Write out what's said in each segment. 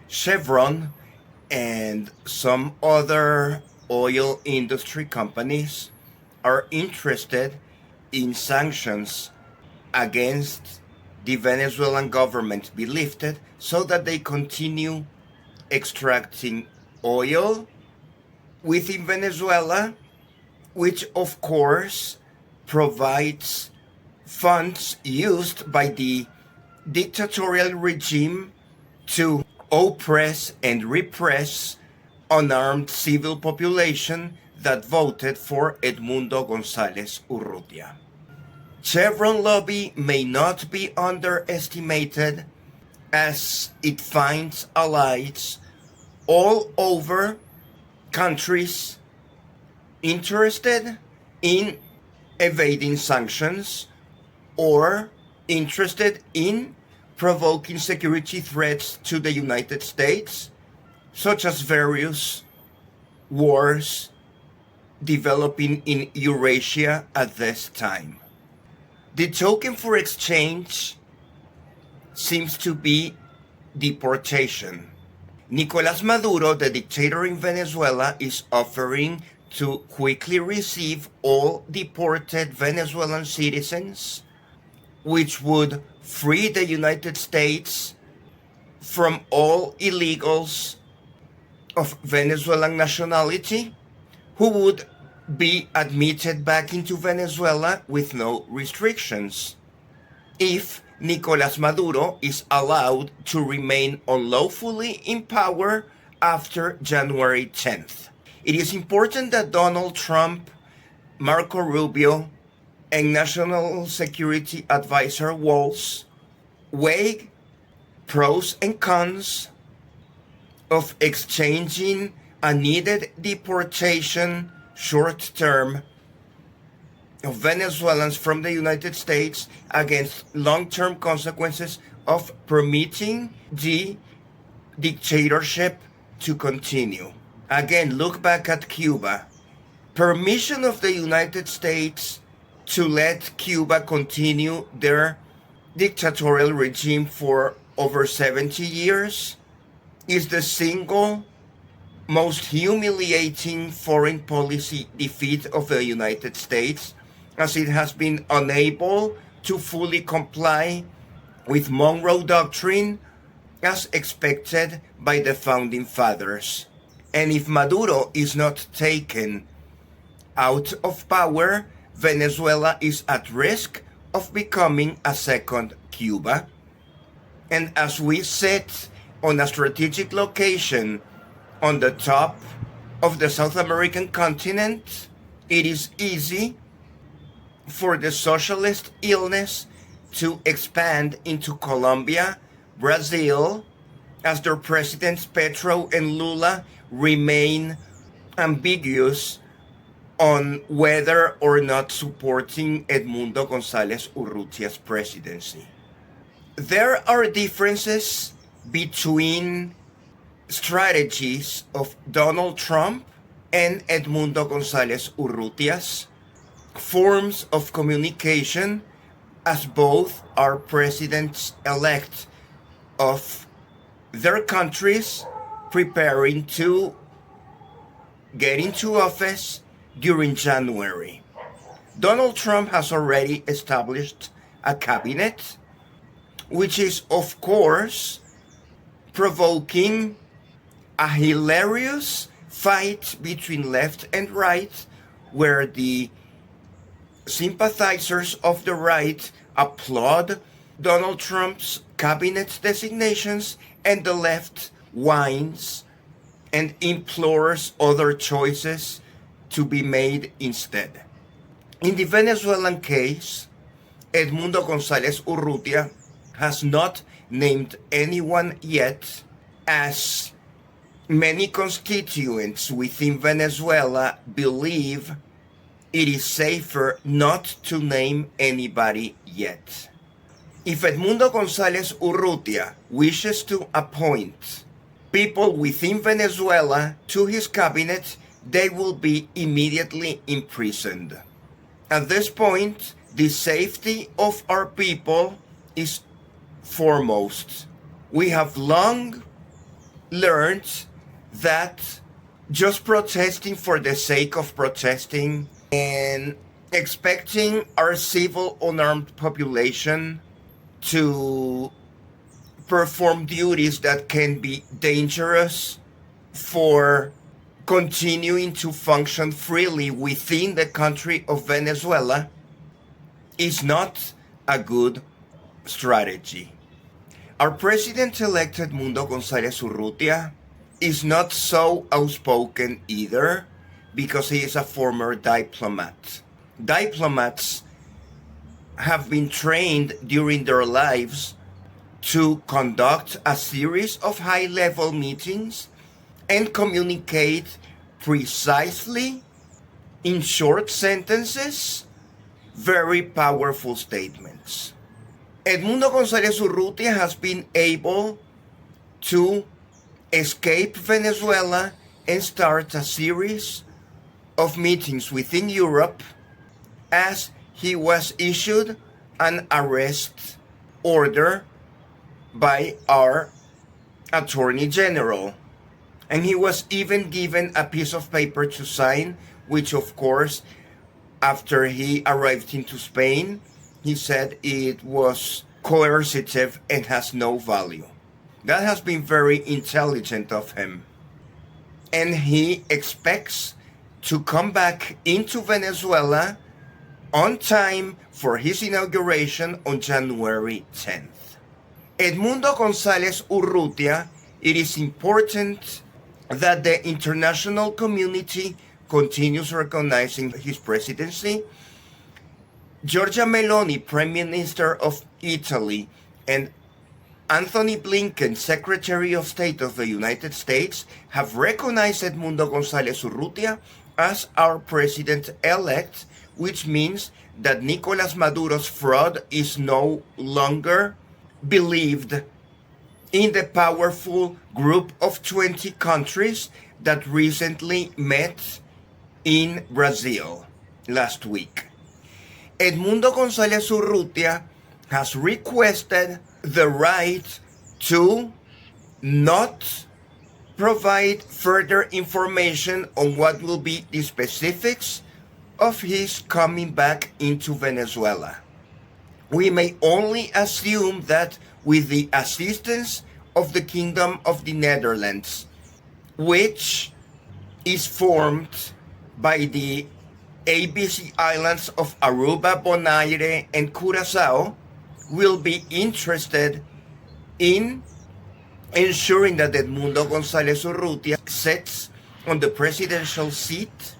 Chevron and some other oil industry companies are interested in sanctions against the Venezuelan government be lifted so that they continue extracting oil within Venezuela, which of course provides funds used by the dictatorial regime to oppress and repress unarmed civil population that voted for Edmundo González Urrutia. Chevron lobby may not be underestimated as it finds allies all over countries interested in evading sanctions or interested in provoking security threats to the United States, such as various wars developing in Eurasia at this time. The token for exchange seems to be deportation. Nicolás Maduro, the dictator in Venezuela, is offering to quickly receive all deported Venezuelan citizens, which would free the United States from all illegals of Venezuelan nationality who would be admitted back into Venezuela with no restrictions if Nicolás Maduro is allowed to remain unlawfully in power after January 10th. It is important that Donald Trump, Marco Rubio, and National Security Advisor Walz weigh pros and cons of exchanging a needed deportation short-term of Venezuelans from the United States against long-term consequences of permitting the dictatorship to continue. Again, look back at Cuba. Permission of the United States to let Cuba continue their dictatorial regime for over 70 years is the single most humiliating foreign policy defeat of the United States, as it has been unable to fully comply with Monroe Doctrine as expected by the founding fathers. And if Maduro is not taken out of power, Venezuela is at risk of becoming a second Cuba. And as we sit on a strategic location on the top of the South American continent, it is easy for the socialist illness to expand into Colombia, Brazil, as their presidents Petro and Lula remain ambiguous on whether or not supporting Edmundo González Urrutia's presidency. There are differences between strategies of Donald Trump and Edmundo González Urrutia's forms of communication, as both are presidents-elect of their countries preparing to get into office during January. Donald Trump has already established a cabinet, which is, of course, provoking a hilarious fight between left and right, where the sympathizers of the right applaud Donald Trump's cabinet designations and the left whines and implores other choices to be made instead. In the Venezuelan case, Edmundo González Urrutia has not named anyone yet, as many constituents within Venezuela believe it is safer not to name anybody yet. If Edmundo González Urrutia wishes to appoint people within Venezuela to his cabinet, they will be immediately imprisoned. At this point, the safety of our people is foremost. We have long learned that just protesting for the sake of protesting and expecting our civil unarmed population to perform duties that can be dangerous for continuing to function freely within the country of Venezuela is not a good strategy. Our president-elect Edmundo González Urrutia is not so outspoken either because he is a former diplomat. Diplomats have been trained during their lives to conduct a series of high-level meetings and communicate precisely in short sentences very powerful statements. Edmundo González Urrutia has been able to escape Venezuela and start a series of meetings within Europe as he was issued an arrest order by our Attorney General. And he was even given a piece of paper to sign, which of course, after he arrived into Spain, he said it was coercive and has no value. That has been very intelligent of him. And he expects to come back into Venezuela on time for his inauguration on January 10th. Edmundo González Urrutia, it is important that the international community continues recognizing his presidency. Giorgia Meloni, Prime Minister of Italy, and Anthony Blinken, Secretary of State of the United States, have recognized Edmundo González Urrutia as our president-elect, which means that Nicolas Maduro's fraud is no longer believed in the powerful group of 20 countries that recently met in Brazil last week. Edmundo González Urrutia has requested the right to not provide further information on what will be the specifics of his coming back into Venezuela. We may only assume that with the assistance of the Kingdom of the Netherlands, which is formed by the ABC islands of Aruba, Bonaire, and Curacao, will be interested in ensuring that Edmundo González Urrutia sits on the presidential seat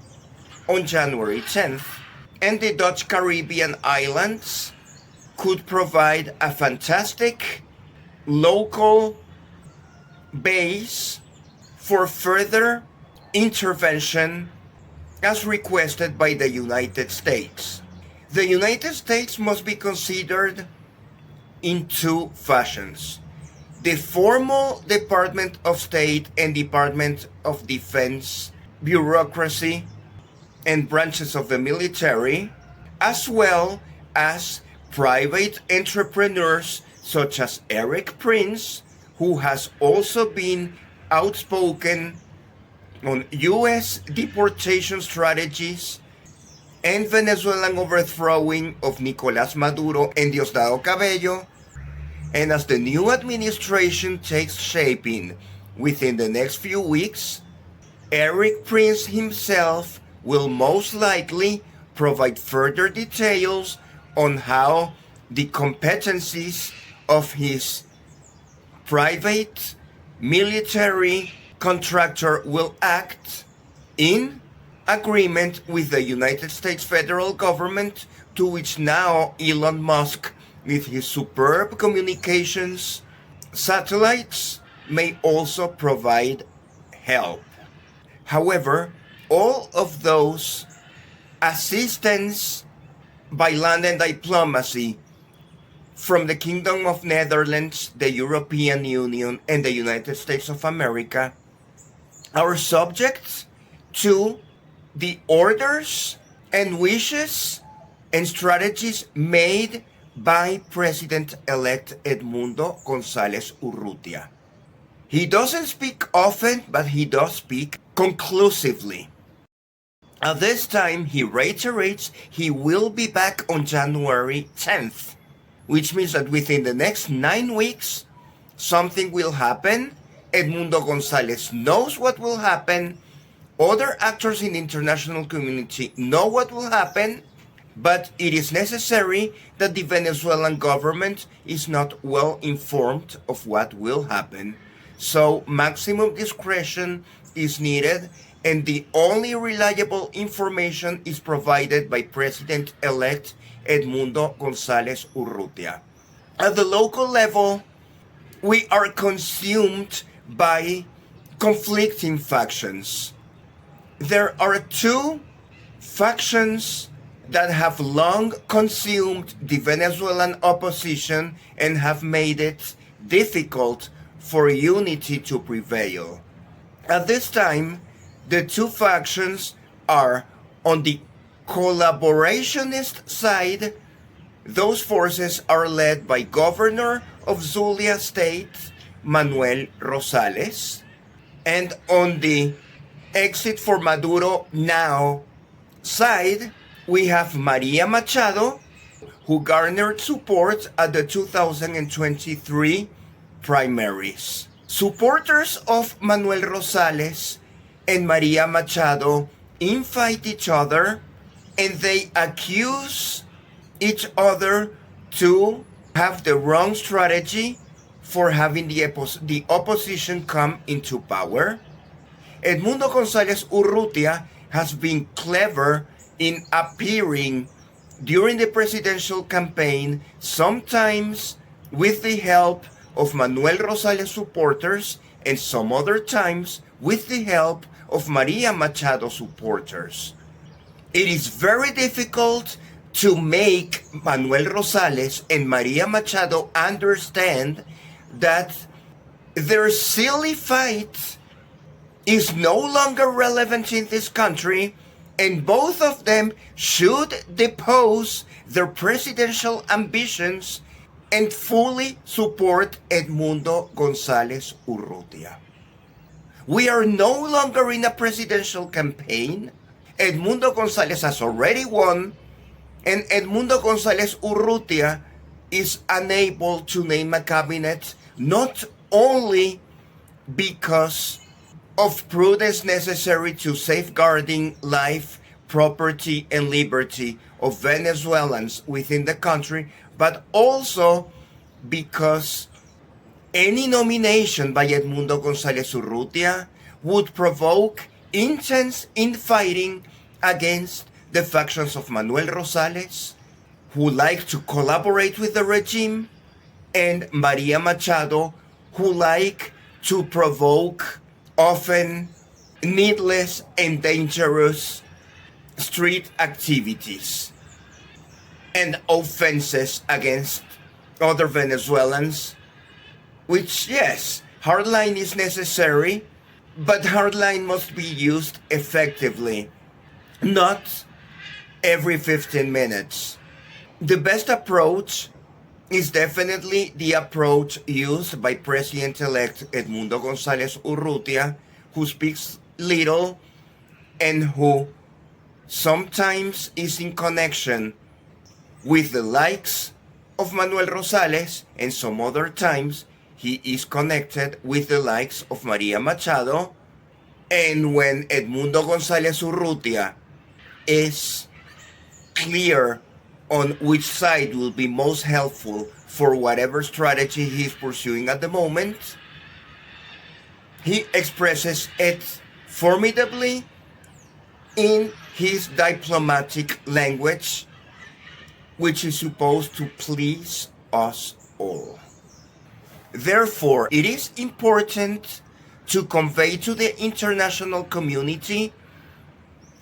on January 10th, and the Dutch Caribbean islands could provide a fantastic local base for further intervention as requested by the United States. The United States must be considered in two fashions: the formal Department of State and Department of Defense bureaucracy and branches of the military, as well as private entrepreneurs such as Eric Prince, who has also been outspoken on U.S. deportation strategies and Venezuelan overthrowing of Nicolás Maduro and Diosdado Cabello. And as the new administration takes shaping within the next few weeks, Eric Prince himself will most likely provide further details on how the competencies of his private military contractor will act in agreement with the United States federal government, to which now Elon Musk, with his superb communications satellites, may also provide help. However, all of those assistance by land and diplomacy from the Kingdom of Netherlands, the European Union, and the United States of America are subject to the orders and wishes and strategies made by President-elect Edmundo González Urrutia. He doesn't speak often, but he does speak conclusively. At this time, he reiterates he will be back on January 10th, which means that within the next 9 weeks, something will happen. Edmundo González knows what will happen. Other actors in the international community know what will happen, but it is necessary that the Venezuelan government is not well informed of what will happen. So maximum discretion is needed, and the only reliable information is provided by President-elect Edmundo González Urrutia. At the local level, we are consumed by conflicting factions. There are two factions that have long consumed the Venezuelan opposition and have made it difficult for unity to prevail. At this time, the two factions are on the collaborationist side. Those forces are led by Governor of Zulia State, Manuel Rosales, and on the exit for Maduro now side, we have Maria Machado, who garnered support at the 2023 primaries. Supporters of Manuel Rosales and Maria Machado infight each other, and they accuse each other to have the wrong strategy for having the opposition come into power. Edmundo González Urrutia has been clever in appearing during the presidential campaign, sometimes with the help of Manuel Rosales supporters, and some other times with the help of Maria Machado supporters. It is very difficult to make Manuel Rosales and Maria Machado understand that their silly fight is no longer relevant in this country, and both of them should depose their presidential ambitions and fully support Edmundo González Urrutia. We are no longer in a presidential campaign. Edmundo González has already won, and Edmundo González Urrutia is unable to name a cabinet, not only because of prudence necessary to safeguarding life, property, and liberty of Venezuelans within the country, but also because any nomination by Edmundo González Urrutia would provoke intense infighting against the factions of Manuel Rosales, who like to collaborate with the regime, and Maria Machado, who like to provoke often needless and dangerous street activities and offenses against other Venezuelans, which, yes, hardline is necessary, but hardline must be used effectively, not every 15 minutes. The best approach is definitely the approach used by President-elect Edmundo González Urrutia, who speaks little and who sometimes is in connection with the likes of Manuel Rosales, and some other times he is connected with the likes of Maria Machado. And when Edmundo González Urrutia is clear on which side will be most helpful for whatever strategy he is pursuing at the moment, he expresses it formidably in his diplomatic language, which is supposed to please us all. Therefore, it is important to convey to the international community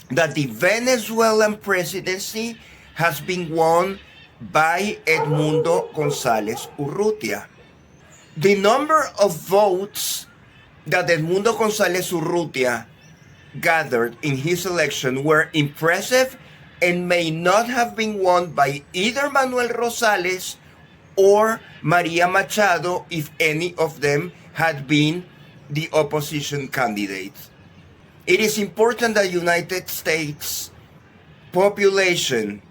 that the Venezuelan presidency has been won by Edmundo González Urrutia. The number of votes that Edmundo González Urrutia gathered in his election were impressive and may not have been won by either Manuel Rosales or Maria Machado if any of them had been the opposition candidate. It is important that United States population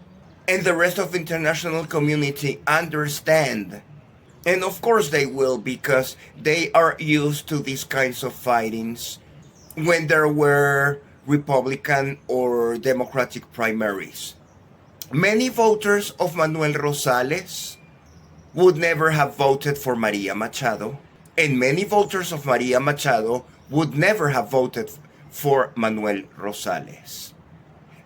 and the rest of international community understand, and of course they will, because they are used to these kinds of fightings when there were Republican or Democratic primaries. Many voters of Manuel Rosales would never have voted for Maria Machado, and many voters of Maria Machado would never have voted for Manuel Rosales.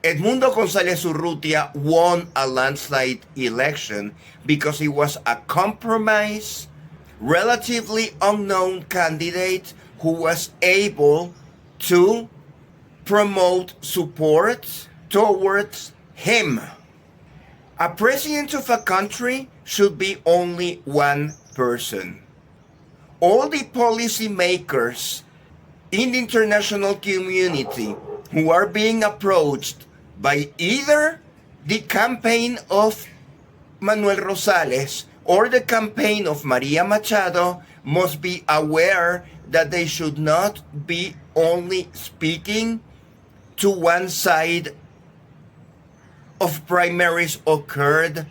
Edmundo González Urrutia won a landslide election because he was a compromise, relatively unknown candidate who was able to promote support towards him. A president of a country should be only one person. All the policymakers in the international community who are being approached by either the campaign of Manuel Rosales or the campaign of Maria Machado must be aware that they should not be only speaking to one side of primaries occurred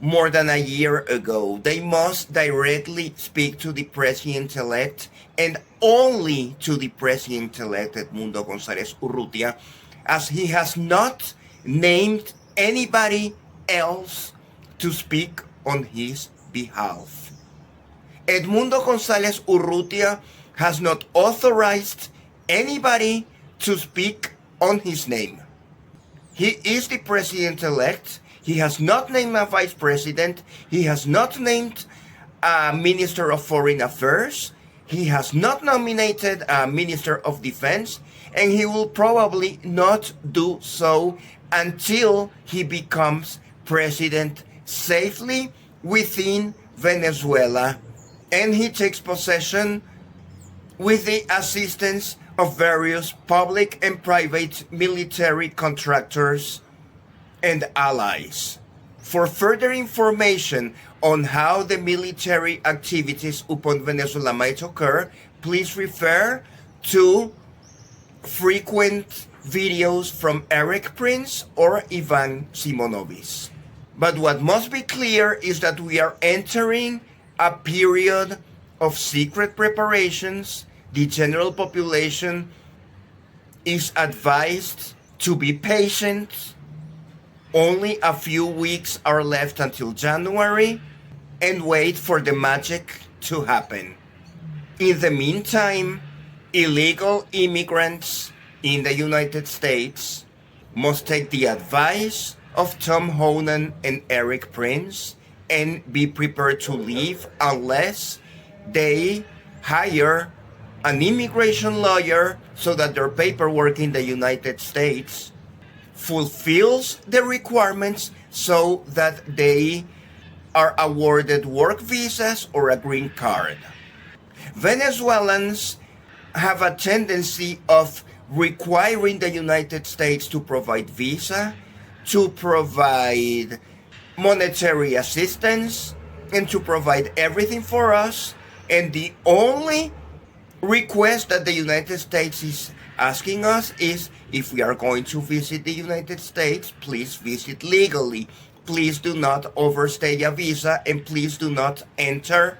more than a year ago. They must directly speak to the president-elect, and only to the president-elect Edmundo González Urrutia, as he has not named anybody else to speak on his behalf. Edmundo González Urrutia has not authorized anybody to speak on his name. He is the president-elect. He has not named a vice president. He has not named a minister of foreign affairs. He has not nominated a minister of defense, and he will probably not do so until he becomes president safely within Venezuela, and he takes possession with the assistance of various public and private military contractors and allies. For further information on how the military activities upon Venezuela might occur, please refer to frequent videos from Eric Prince or Ivan Simonovic. But what must be clear is that we are entering a period of secret preparations. The general population is advised to be patient. Only a few weeks are left until January, and wait for the magic to happen. In the meantime, illegal immigrants in the United States must take the advice of Tom Honan and Eric Prince and be prepared to leave unless they hire an immigration lawyer so that their paperwork in the United States fulfills the requirements so that they are awarded work visas or a green card. Venezuelans have a tendency of requiring the United States to provide visa, to provide monetary assistance, and to provide everything for us. And the only request that the United States is asking us is, if we are going to visit the United States, please visit legally. Please do not overstay a visa, and please do not enter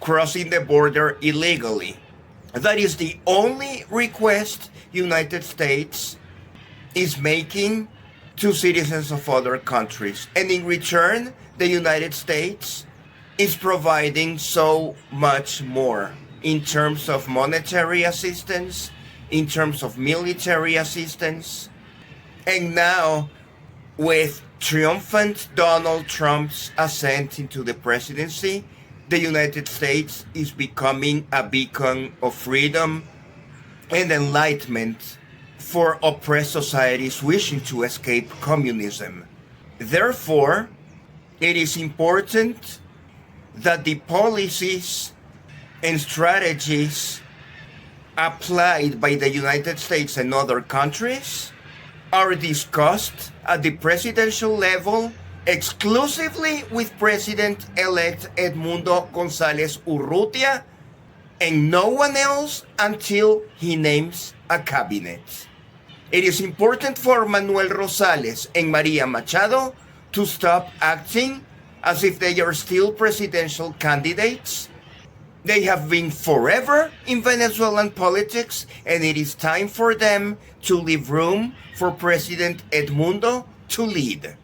crossing the border illegally. That is the only request United States is making to citizens of other countries. And in return, the United States is providing so much more in terms of monetary assistance, in terms of military assistance. And now, with triumphant Donald Trump's ascent into the presidency, the United States is becoming a beacon of freedom and enlightenment for oppressed societies wishing to escape communism. Therefore, it is important that the policies and strategies applied by the United States and other countries are discussed at the presidential level exclusively with President-elect Edmundo González Urrutia and no one else until he names a cabinet. It is important for Manuel Rosales and Maria Machado to stop acting as if they are still presidential candidates. They have been forever in Venezuelan politics, and it is time for them to leave room for President Edmundo to lead.